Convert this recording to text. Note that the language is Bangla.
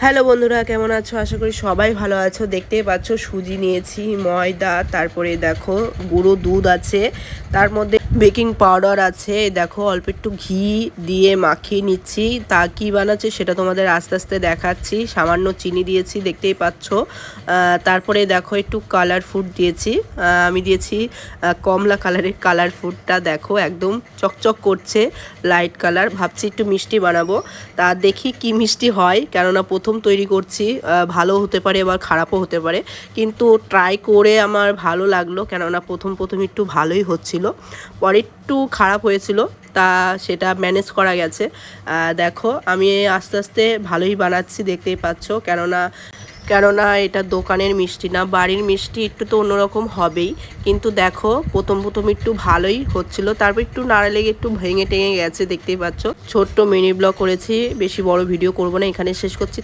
হ্যালো বন্ধুরা, কেমন আছো? আশা করি সবাই ভালো আছো। দেখতেই পাচ্ছ সুজি নিয়েছি, ময়দা, তারপরে দেখো গুঁড়ো দুধ আছে, তার মধ্যে বেকিং পাউডার আছে, দেখো অল্প একটু ঘি দিয়ে মাখিয়ে নিচ্ছি। তা কি বানাচ্ছে সেটা তোমাদের আস্তে আস্তে দেখাচ্ছি। সামান্য চিনি দিয়েছি, দেখতেই পাচ্ছ। তারপরে দেখো একটু কালার ফুড দিয়েছি। আমি দিয়েছি কমলা কালারের কালার ফুডটা, দেখো একদম চকচক করছে, লাইট কালার। ভাবছি একটু মিষ্টি বানাবো, তা দেখি কি মিষ্টি হয়, কেননা প্রথম তৈরি করছি। ভালো হতে পারে আবার খারাপও হতে পারে, কিন্তু ট্রাই করে আমার ভালো লাগলো, কেননা প্রথম একটু ভালোই হচ্ছিল, পরে একটু খারাপ হয়েছিল, তা সেটা ম্যানেজ করা গেছে। দেখো আমি আস্তে আস্তে ভালোই বানাচ্ছি, দেখতেই পাচ্ছ। কেননা এটা দোকানের মিষ্টি না, বাড়ির মিষ্টি, একটু তো অন্যরকম হবেই। কিন্তু দেখো প্রথম একটু ভালোই হচ্ছিল, তারপর একটু নাড়া লেগে একটু ভেঙে টেঙে গেছে, দেখতেই পাচ্ছ। ছোট্ট মিনি ব্লগ করেছি, বেশি বড় ভিডিও করব না, এখানে শেষ করছি।